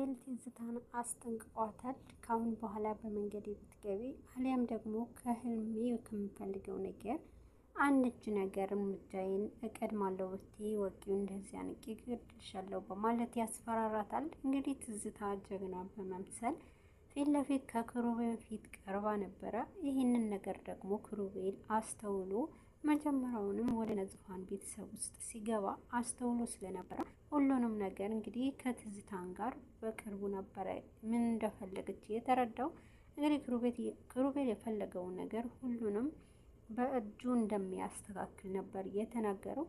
ኪሩቤል ትዝታን አስጠንቅቋታል። ካሁን በኋላ በመንገዴ ብትገቢ አሊያም ደግሞ ከህልሜ ከምፈልገው ነገር አንድች ነገር እርምጃዬን እቀድማለሁ ብትይ ወቂው እንደዚህ አንቄ እገድልሻለሁ በማለት ያስፈራራታል። እንግዲህ ትዝታ ጀግና በመምሰል ፊት ለፊት ከኪሩቤል ፊት ቀርባ ነበረ። ይህንን ነገር ደግሞ ኪሩቤል አስተውሎ መጀመሪያውንም ወደ ዙፋን ቤተሰብ ውስጥ ሲገባ አስተውሎ ስለነበረ ሁሉንም ነገር እንግዲህ ከትዝታን ጋር በቅርቡ ነበረ ምን እንደፈለገች የተረዳው። እንግዲህ ኪሩቤል የፈለገውን ነገር ሁሉንም በእጁ እንደሚያስተካክል ነበር የተናገረው።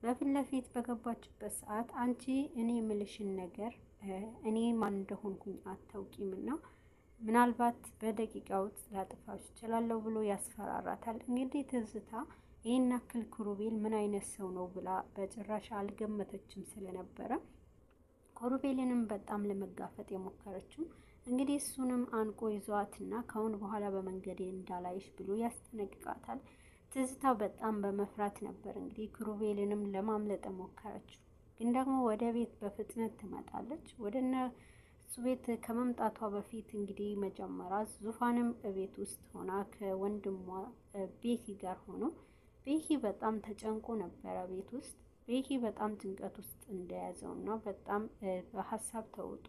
በፊት ለፊት በገባችበት ሰዓት አንቺ እኔ የምልሽን ነገር እኔ ማን እንደሆንኩኝ አታውቂምና ምናልባት በደቂቃ ውስጥ ላጥፋሽ እችላለሁ ብሎ ያስፈራራታል። እንግዲህ ትዝታ ይህን ያክል ኪሩቤል ምን አይነት ሰው ነው ብላ በጭራሽ አልገመተችም ስለነበረ ኪሩቤልንም በጣም ለመጋፈጥ የሞከረችው እንግዲህ እሱንም አንቆ ይዟትና ካሁን በኋላ በመንገዴ እንዳላይሽ ብሎ ያስጠነቅቃታል። ትዝታ በጣም በመፍራት ነበር እንግዲህ ኪሩቤልንም ለማምለጥ ሞከረችው። ግን ደግሞ ወደ ቤት በፍጥነት ትመጣለች። ወደነ እሱ ቤት ከመምጣቷ በፊት እንግዲህ መጀመሪያ ዙፋንም ቤት ውስጥ ሆና ከወንድሟ ቤኪ ጋር ሆኖ ቤኪ በጣም ተጨንቆ ነበረ ቤት ውስጥ። ቤኪ በጣም ጭንቀት ውስጥ እንደያዘውና በጣም በሀሳብ ተውጦ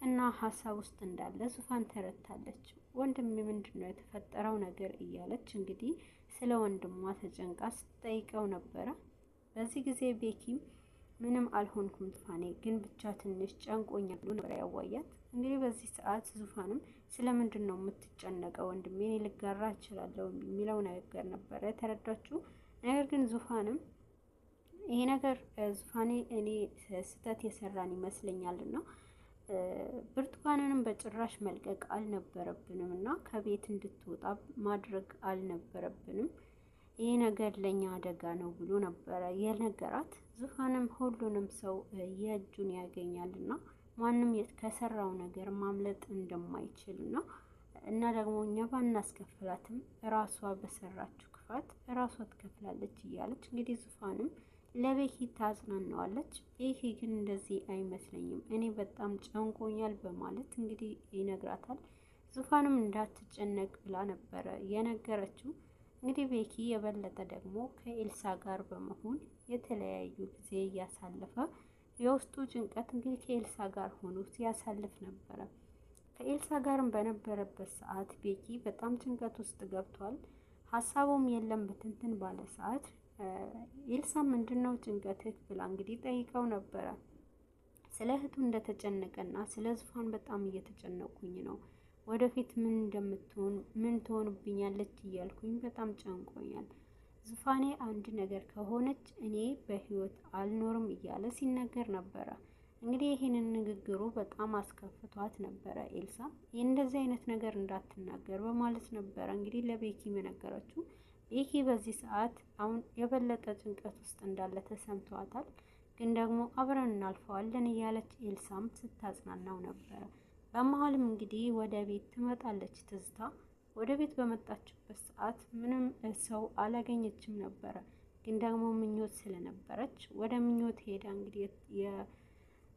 እና ሀሳብ ውስጥ እንዳለ ዙፋን ተረድታለች። ወንድም ምንድነው የተፈጠረው ነገር እያለች እንግዲህ ስለ ወንድሟ ተጨንቃ ስትጠይቀው ነበረ። በዚህ ጊዜ ቤኪም ምንም አልሆንኩም ዙፋኔ ግን ብቻ ትንሽ ጨንቆኛል ብሎ ነበር ያዋያት። እንግዲህ በዚህ ሰዓት ዙፋንም ስለምንድን ነው የምትጨነቀው ወንድሜ እኔ ልጋራ እችላለሁ የሚለው ነገር ነበረ ተረዳችሁ። ነገር ግን ዙፋንም ይሄ ነገር ዙፋኔ እኔ ስህተት የሰራን ይመስለኛልና ብርቱካንንም በጭራሽ መልቀቅ አልነበረብንም እና ከቤት እንድትወጣ ማድረግ አልነበረብንም። ይሄ ነገር ለኛ አደጋ ነው ብሎ ነበረ የነገራት። ዙፋንም ሁሉንም ሰው የእጁን ያገኛልና ማንም ከሰራው ነገር ማምለጥ እንደማይችልና እና ደግሞ እኛ ባናስከፍላትም ራሷ በሰራችው ክፋት ራሷ ትከፍላለች እያለች እንግዲህ ዙፋንም ለቤኪ ታጽናናዋለች። ቤኪ ግን እንደዚህ አይመስለኝም እኔ በጣም ጨንቆኛል በማለት እንግዲህ ይነግራታል። ዙፋንም እንዳትጨነቅ ብላ ነበረ የነገረችው። እንግዲህ ቤኪ የበለጠ ደግሞ ከኤልሳ ጋር በመሆን የተለያዩ ጊዜ እያሳለፈ የውስጡ ጭንቀት እንግዲህ ከኤልሳ ጋር ሆኖ ሲያሳልፍ ነበረ። ከኤልሳ ጋርም በነበረበት ሰዓት ቤኪ በጣም ጭንቀት ውስጥ ገብቷል። ሀሳቡም የለም በትንትን ባለ ሰዓት ኤልሳ ምንድነው ጭንቀትህ ብላ እንግዲህ ጠይቀው ነበረ። ስለ እህቱ እንደተጨነቀና ስለ ዙፋን በጣም እየተጨነቁኝ ነው ወደፊት ምን እንደምትሆን ምን ትሆንብኛለች እያልኩኝ በጣም ጨንቆኛል። ዙፋኔ አንድ ነገር ከሆነች እኔ በህይወት አልኖርም እያለ ሲነገር ነበረ። እንግዲህ ይህንን ንግግሩ በጣም አስከፍቷት ነበረ። ኤልሳ እንደዚህ አይነት ነገር እንዳትናገር በማለት ነበረ እንግዲህ ለቤኪ መነገረችው። ቤኪ በዚህ ሰዓት አሁን የበለጠ ጭንቀት ውስጥ እንዳለ ተሰምቷታል። ግን ደግሞ አብረን እናልፈዋለን እያለች ኤልሳም ስታጽናናው ነበረ። በመሀልም እንግዲህ ወደ ቤት ትመጣለች ትዝታ። ወደ ቤት በመጣችበት ሰዓት ምንም ሰው አላገኘችም ነበረ። ግን ደግሞ ምኞት ስለነበረች ወደ ምኞት ሄዳ እንግዲህ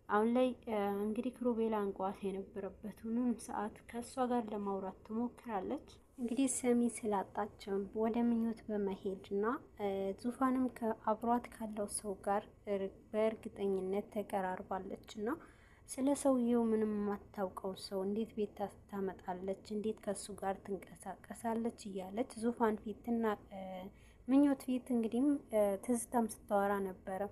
አሁን ላይ እንግዲህ ኪሩቤል አንቋት የነበረበትን ሰዓት ከእሷ ጋር ለማውራት ትሞክራለች። እንግዲህ ሰሚ ስላጣቸው ወደ ምኞት በመሄድና ዙፋንም ከአብሯት ካለው ሰው ጋር በእርግጠኝነት ተቀራርባለች እና ስለ ሰውየው ምንም የማታውቀው ሰው እንዴት ቤት ታመጣለች እንዴት ከሱ ጋር ትንቀሳቀሳለች እያለች ዙፋን ፊትና ምኞት ፊት እንግዲህ ትዝታም ስታወራ ነበረ።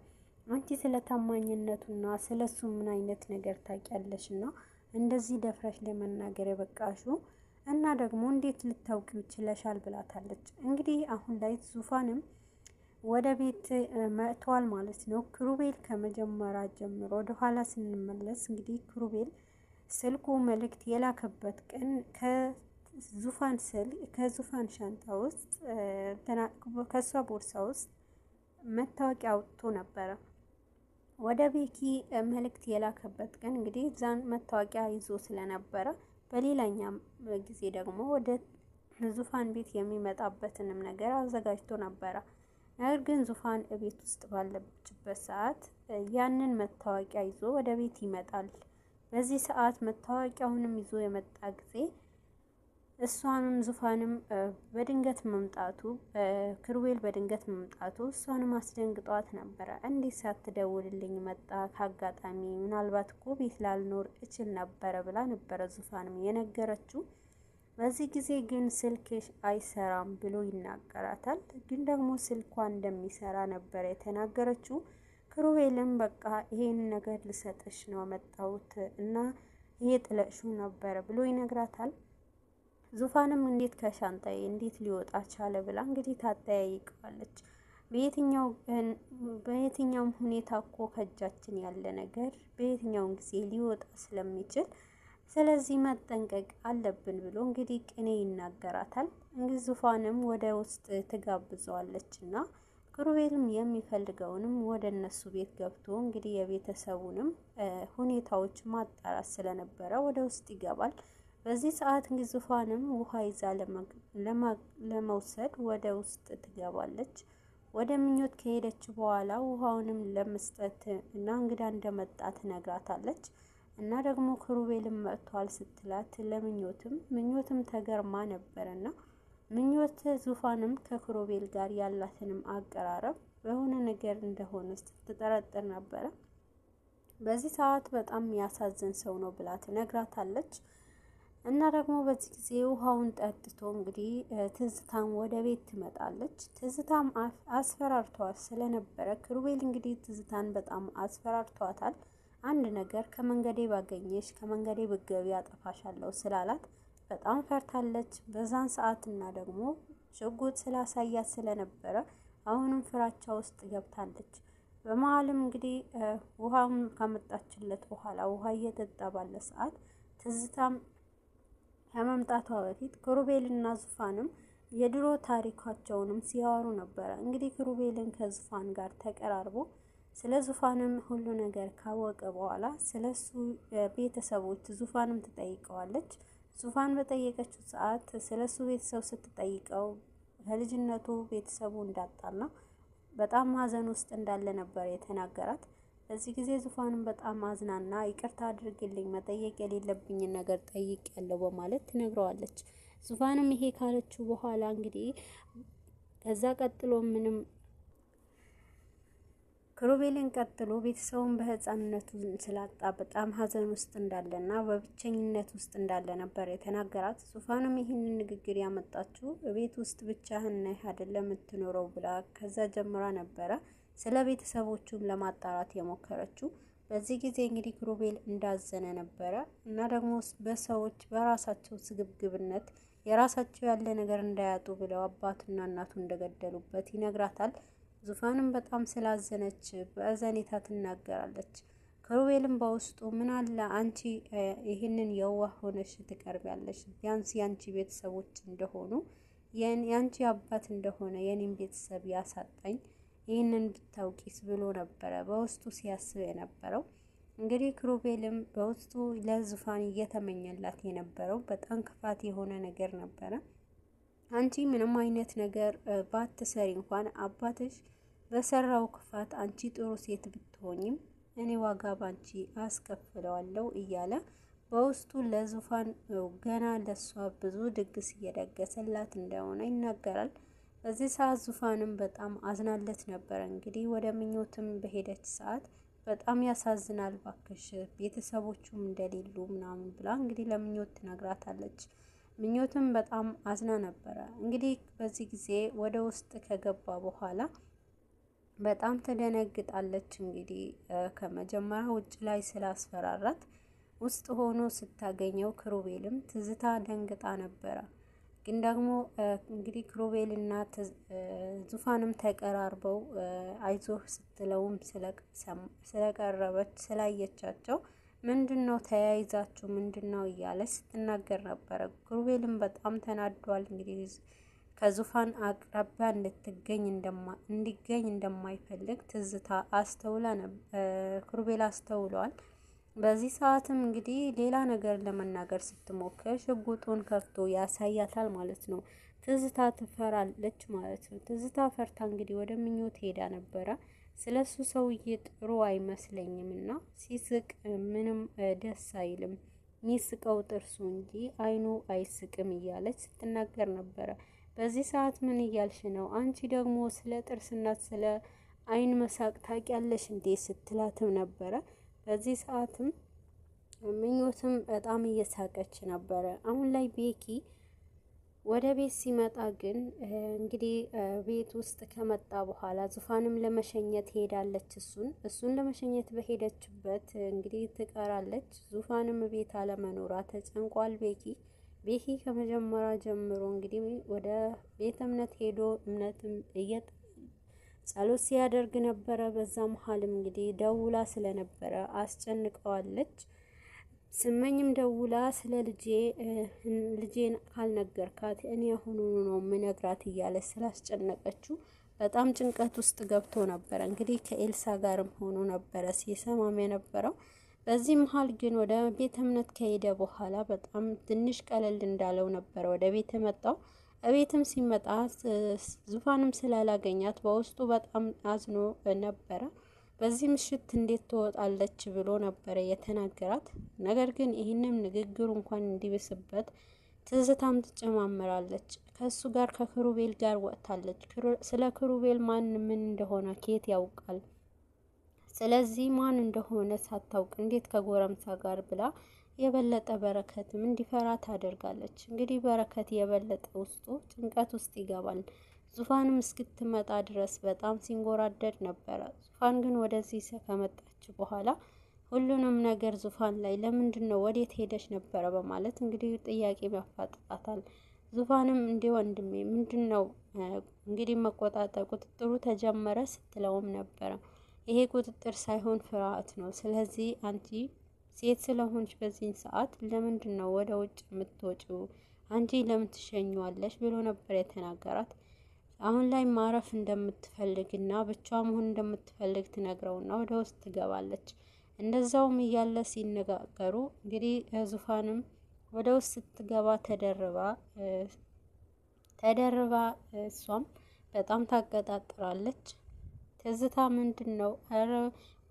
አንቺ ስለ ታማኝነቱና ስለሱ ምን አይነት ነገር ታውቂያለሽ እና እንደዚህ ደፍረሽ ለመናገር የበቃሽው እና ደግሞ እንዴት ልታውቂው ችለሻል ብላታለች። እንግዲህ አሁን ላይ ዙፋንም ወደ ቤት መጥቷል ማለት ነው። ኪሩቤል ከመጀመሪያ ጀምሮ ወደ ኋላ ስንመለስ እንግዲህ ኪሩቤል ስልኩ መልእክት የላከበት ቀን ከዙፋን ሻንጣ ውስጥ ከሷ ቦርሳ ውስጥ መታወቂያ አውጥቶ ነበረ። ወደ ቤኪ መልእክት የላከበት ቀን እንግዲህ ዛን መታወቂያ ይዞ ስለነበረ በሌላኛም ጊዜ ደግሞ ወደ ዙፋን ቤት የሚመጣበትንም ነገር አዘጋጅቶ ነበረ። ነገር ግን ዙፋን ቤት ውስጥ ባለችበት ሰዓት ያንን መታወቂያ ይዞ ወደ ቤት ይመጣል። በዚህ ሰዓት መታወቂያውንም ይዞ የመጣ ጊዜ እሷንም ዙፋንም በድንገት መምጣቱ ክሩቤል በድንገት መምጣቱ እሷንም አስደንግጧት ነበረ። እንዴት ሳትደውልልኝ መጣ? ከአጋጣሚ ምናልባት እኮ ቤት ላልኖር እችል ነበረ ብላ ነበረ ዙፋንም የነገረችው። በዚህ ጊዜ ግን ስልክሽ አይሰራም ብሎ ይናገራታል። ግን ደግሞ ስልኳ እንደሚሰራ ነበረ የተናገረችው። ክሩቤልም በቃ ይሄን ነገር ልሰጥሽ ነው መጣሁት እና ይሄ ጥለሽው ነበረ ብሎ ይነግራታል። ዙፋንም እንዴት ከሻንጣዬ እንዴት ሊወጣ ቻለ ብላ እንግዲህ ታጠያይቀዋለች። በየትኛውም ሁኔታ እኮ ከእጃችን ያለ ነገር በየትኛውም ጊዜ ሊወጣ ስለሚችል ስለዚህ መጠንቀቅ አለብን ብሎ እንግዲህ ቅኔ ይናገራታል። እንግዲህ ዙፋንም ወደ ውስጥ ትጋብዘዋለች እና ክሩቤልም የሚፈልገውንም ወደ እነሱ ቤት ገብቶ እንግዲህ የቤተሰቡንም ሁኔታዎች ማጣራት ስለነበረ ወደ ውስጥ ይገባል። በዚህ ሰዓት እንግዲህ ዙፋንም ውሃ ይዛ ለመውሰድ ወደ ውስጥ ትገባለች። ወደ ምኞት ከሄደች በኋላ ውሃውንም ለመስጠት እና እንግዳ እንደመጣ ትነግራታለች። እና ደግሞ ክሩቤልም መጥቷል ስትላት ምኞትም ተገርማ ነበርና ምኞት ዙፋንም ከክሩቤል ጋር ያላትንም አቀራረብ በሆነ ነገር እንደሆነ ስትጠረጥር ነበረ። በዚህ ሰዓት በጣም ያሳዝን ሰው ነው ብላ ትነግራታለች። እና ደግሞ በዚህ ጊዜ ውሃውን ጠጥቶ እንግዲህ ትዝታም ወደ ቤት ትመጣለች። ትዝታም አስፈራርተዋት ስለነበረ ክሩቤል እንግዲህ ትዝታን በጣም አስፈራርተዋታል። አንድ ነገር ከመንገዴ ባገኘሽ ከመንገዴ ብትገቢ አጠፋሻለሁ ስላላት በጣም ፈርታለች። በዛን ሰዓት እና ደግሞ ሽጉጥ ስላሳያት ስለነበረ አሁንም ፍራቻ ውስጥ ገብታለች። በመሀልም እንግዲህ ውሃውን ካመጣችለት በኋላ ውሃ እየጠጣ ባለ ሰዓት ትዝታም ከመምጣቷ በፊት ክሩቤልና ዙፋንም የድሮ ታሪካቸውንም ሲያወሩ ነበረ። እንግዲህ ክሩቤልን ከዙፋን ጋር ተቀራርቦ ስለ ዙፋንም ሁሉ ነገር ካወቀ በኋላ ስለሱ ቤተሰቦች ዙፋንም ትጠይቀዋለች። ዙፋን በጠየቀችው ሰዓት ስለሱ ቤተሰብ ስትጠይቀው ከልጅነቱ ቤተሰቡ እንዳጣና በጣም ሀዘን ውስጥ እንዳለ ነበር የተናገራት። በዚህ ጊዜ ዙፋንም በጣም አዝናና ይቅርታ አድርግልኝ መጠየቅ የሌለብኝን ነገር ጠይቅ ያለው በማለት ትነግረዋለች። ዙፋንም ይሄ ካለችው በኋላ እንግዲህ ከዛ ቀጥሎ ምንም ክሩቤልን ቀጥሎ ቤተሰቡን በህፃንነቱ ስላጣ በጣም ሀዘን ውስጥ እንዳለና በብቸኝነት ውስጥ እንዳለ ነበር የተናገራት። ዙፋንም ይህንን ንግግር ያመጣችው ቤት ውስጥ ብቻህን ነህ አይደለም የምትኖረው ብላ ከዛ ጀምራ ነበረ ስለ ቤተሰቦቹም ለማጣራት የሞከረችው። በዚህ ጊዜ እንግዲህ ክሩቤል እንዳዘነ ነበረ እና ደግሞ በሰዎች በራሳቸው ስግብግብነት የራሳቸው ያለ ነገር እንዳያጡ ብለው አባቱና እናቱ እንደገደሉበት ይነግራታል። ዙፋንም በጣም ስላዘነች በአዘኔታ ትናገራለች። ክሩቤልም በውስጡ ምን አለ አንቺ ይህንን የዋህ ሆነሽ ትቀርቢያለሽ? ቢያንስ ያንቺ ቤተሰቦች እንደሆኑ ያንቺ አባት እንደሆነ የኔም ቤተሰብ ያሳጣኝ ይህንን ብታውቂስ ብሎ ነበረ በውስጡ ሲያስብ የነበረው። እንግዲህ ክሩቤልም በውስጡ ለዙፋን እየተመኘላት የነበረው በጣም ክፋት የሆነ ነገር ነበረ። አንቺ ምንም አይነት ነገር ባትሰሪ እንኳን አባትሽ በሰራው ክፋት አንቺ ጥሩ ሴት ብትሆኝም እኔ ዋጋ ባንቺ አስከፍለዋለሁ እያለ በውስጡ ለዙፋን ገና ለሷ ብዙ ድግስ እየደገሰላት እንደሆነ ይናገራል። በዚህ ሰዓት ዙፋንም በጣም አዝናለት ነበረ። እንግዲህ ወደ ምኞትም በሄደች ሰዓት በጣም ያሳዝናል ባክሽ ቤተሰቦቹም እንደሌሉ ምናምን ብላ እንግዲህ ለምኞት ትነግራታለች። ምኞትም በጣም አዝና ነበረ። እንግዲህ በዚህ ጊዜ ወደ ውስጥ ከገባ በኋላ በጣም ተደነግጣለች። እንግዲህ ከመጀመሪያ ውጭ ላይ ስላስፈራራት ውስጥ ሆኖ ስታገኘው ክሩቤልም ትዝታ ደንግጣ ነበረ። ግን ደግሞ እንግዲህ ክሩቤልና ዙፋንም ተቀራርበው አይዞህ ስትለውም ስለቀረበች ስላየቻቸው ምንድነው ተያይዛችሁ ምንድነው እያለች ስትናገር ነበረ። ክሩቤልም በጣም ተናዷል። እንግዲህ ከዙፋን አቅራቢያ እንዲገኝ እንደማይፈልግ ትዝታ ክሩቤል አስተውሏል። በዚህ ሰዓትም እንግዲህ ሌላ ነገር ለመናገር ስትሞክር ሽጉጡን ከፍቶ ያሳያታል ማለት ነው። ትዝታ ትፈራለች ማለት ነው። ትዝታ ፈርታ እንግዲህ ወደ ምኞት ሄዳ ነበረ። ስለሱ ሰውዬ ጥሩ አይመስለኝም እና ሲስቅ ምንም ደስ አይልም። ሚስቀው ጥርሱ እንጂ አይኑ አይስቅም እያለች ስትናገር ነበረ። በዚህ ሰዓት ምን እያልሽ ነው? አንቺ ደግሞ ስለ ጥርስና ስለ አይን መሳቅ ታውቂያለሽ እንዴ? ስትላትም ነበረ። በዚህ ሰዓትም ምኞትም በጣም እየሳቀች ነበረ። አሁን ላይ ቤኪ ወደ ቤት ሲመጣ ግን እንግዲህ ቤት ውስጥ ከመጣ በኋላ ዙፋንም ለመሸኘት ሄዳለች። እሱን ለመሸኘት በሄደችበት እንግዲህ ትቀራለች። ዙፋንም ቤት አለመኖሯ ተጨንቋል። ቤኪ ከመጀመሪያ ጀምሮ እንግዲህ ወደ ቤተ እምነት ሄዶ እምነትም ጸሎት ሲያደርግ ነበረ። በዛ መሀልም እንግዲህ ደውላ ስለነበረ አስጨንቀዋለች። ስመኝም ደውላ ስለ ልጄን ካልነገርካት እኔ አሁኑኑ ነው ምነግራት እያለች ስላስጨነቀችው በጣም ጭንቀት ውስጥ ገብቶ ነበረ። እንግዲህ ከኤልሳ ጋርም ሆኖ ነበረ ሲሰማም የነበረው። በዚህ መሀል ግን ወደ ቤተ እምነት ከሄደ በኋላ በጣም ትንሽ ቀለል እንዳለው ነበረ ወደ ቤት የመጣው። እቤትም ሲመጣ ዙፋንም ስላላገኛት በውስጡ በጣም አዝኖ ነበረ። በዚህ ምሽት እንዴት ትወጣለች ብሎ ነበረ የተናገራት። ነገር ግን ይህንም ንግግሩ እንኳን እንዲብስበት ትዝታም ትጨማምራለች። ከሱ ጋር ከክሩቤል ጋር ወጥታለች። ስለ ክሩቤል ማን ምን እንደሆነ ኬት ያውቃል? ስለዚህ ማን እንደሆነ ሳታውቅ እንዴት ከጎረምሳ ጋር ብላ የበለጠ በረከትም እንዲፈራ ታደርጋለች። እንግዲህ በረከት የበለጠ ውስጡ ጭንቀት ውስጥ ይገባል። ዙፋንም እስክትመጣ ድረስ በጣም ሲንጎራደድ ነበረ። ዙፋን ግን ወደዚህ ከመጣች በኋላ ሁሉንም ነገር ዙፋን ላይ ለምንድን ነው ወዴት ሄደች ነበረ በማለት እንግዲህ ጥያቄ ያፋጥጣታል። ዙፋንም እንዴ ወንድሜ ምንድን ነው እንግዲህ መቆጣጠር ቁጥጥሩ ተጀመረ ስትለውም ነበረ። ይሄ ቁጥጥር ሳይሆን ፍርሃት ነው። ስለዚህ አንቺ ሴት ስለሆንች በዚህን ሰዓት ለምንድን ነው ወደ ውጭ የምትወጪው? አንቺ ለምን ትሸኘዋለሽ ብሎ ነበር የተናገራት። አሁን ላይ ማረፍ እንደምትፈልግ እና ብቻዋ መሆን እንደምትፈልግ ትነግረውና ወደ ውስጥ ትገባለች። እንደዛውም እያለ ሲነጋገሩ እንግዲህ ዙፋንም ወደ ውስጥ ስትገባ ተደርባ እሷም በጣም ታቀጣጥራለች። ትዝታ ምንድን ነው? ኧረ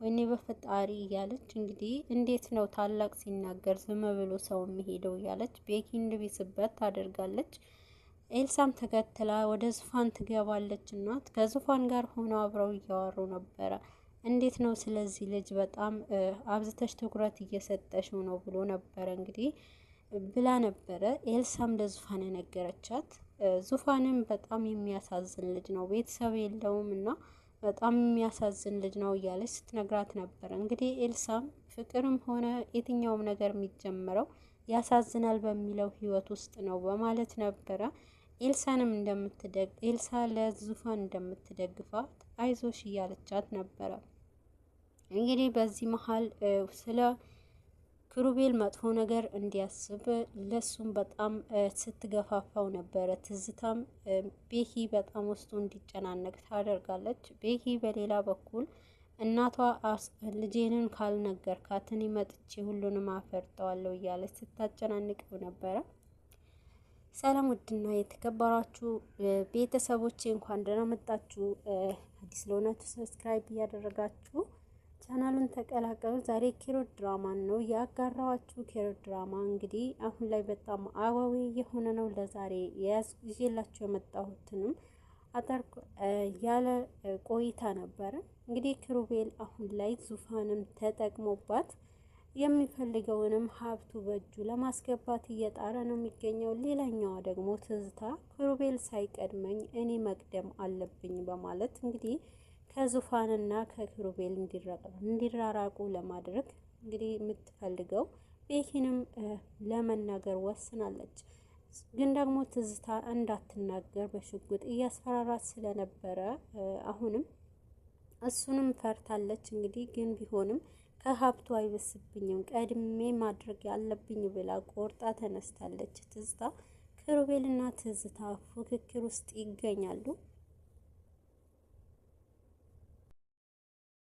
ወይኔ በፈጣሪ እያለች እንግዲህ እንዴት ነው ታላቅ ሲናገር ዝም ብሎ ሰው የሚሄደው እያለች ቤኪ እንድቢስበት ታደርጋለች። ኤልሳም ተከትላ ወደ ዙፋን ትገባለች እና ከዙፋን ጋር ሆነው አብረው እያወሩ ነበረ። እንዴት ነው ስለዚህ ልጅ በጣም አብዝተሽ ትኩረት እየሰጠሽው ነው ብሎ ነበረ እንግዲህ ብላ ነበረ። ኤልሳም ለዙፋን የነገረቻት። ዙፋንም በጣም የሚያሳዝን ልጅ ነው፣ ቤተሰብ የለውም እና በጣም የሚያሳዝን ልጅ ነው እያለች ስትነግራት ነበረ። እንግዲህ ኤልሳም ፍቅርም ሆነ የትኛውም ነገር የሚጀምረው ያሳዝናል በሚለው ህይወት ውስጥ ነው በማለት ነበረ። ኤልሳ ለዙፋን እንደምትደግፋት አይዞሽ እያለቻት ነበረ። እንግዲህ በዚህ መሀል ስለ ክሩቤል መጥፎ ነገር እንዲያስብ ለሱም በጣም ስትገፋፋው ነበረ። ትዝታም ቤኪ በጣም ውስጡ እንዲጨናነቅ ታደርጋለች። ቤኪ በሌላ በኩል እናቷ ልጄንን ካልነገርካት እኔ መጥቼ ሁሉንም አፈርጠዋለሁ እያለች ስታጨናንቀው ነበረ። ሰላም ውድና የተከበራችሁ ቤተሰቦቼ እንኳን ደህና መጣችሁ። አዲስ ለሆናችሁ ሰብስክራይብ እያደረጋችሁ ቻናሉን ተቀላቀሉ። ዛሬ ኪሮት ድራማን ነው ያጋራዋችሁ። ኪሮት ድራማ እንግዲህ አሁን ላይ በጣም አጓጊ የሆነ ነው። ለዛሬ ይዤላችሁ የመጣሁትንም አጠር ያለ ቆይታ ነበረ። እንግዲህ ክሩቤል አሁን ላይ ዙፋንም ተጠቅሞባት የሚፈልገውንም ሀብቱ በእጁ ለማስገባት እየጣረ ነው የሚገኘው። ሌላኛዋ ደግሞ ትዝታ ክሩቤል ሳይቀድመኝ እኔ መቅደም አለብኝ በማለት እንግዲህ ከዙፋንና ከክሩቤል እንዲራራቁ ለማድረግ እንግዲህ የምትፈልገው ቤኪንም ለመናገር ወስናለች። ግን ደግሞ ትዝታ እንዳትናገር በሽጉጥ እያስፈራራት ስለነበረ አሁንም እሱንም ፈርታለች። እንግዲህ ግን ቢሆንም ከሀብቱ አይበስብኝም ቀድሜ ማድረግ ያለብኝ ብላ ቆርጣ ተነስታለች። ትዝታ ክሩቤልና ትዝታ ፉክክር ውስጥ ይገኛሉ።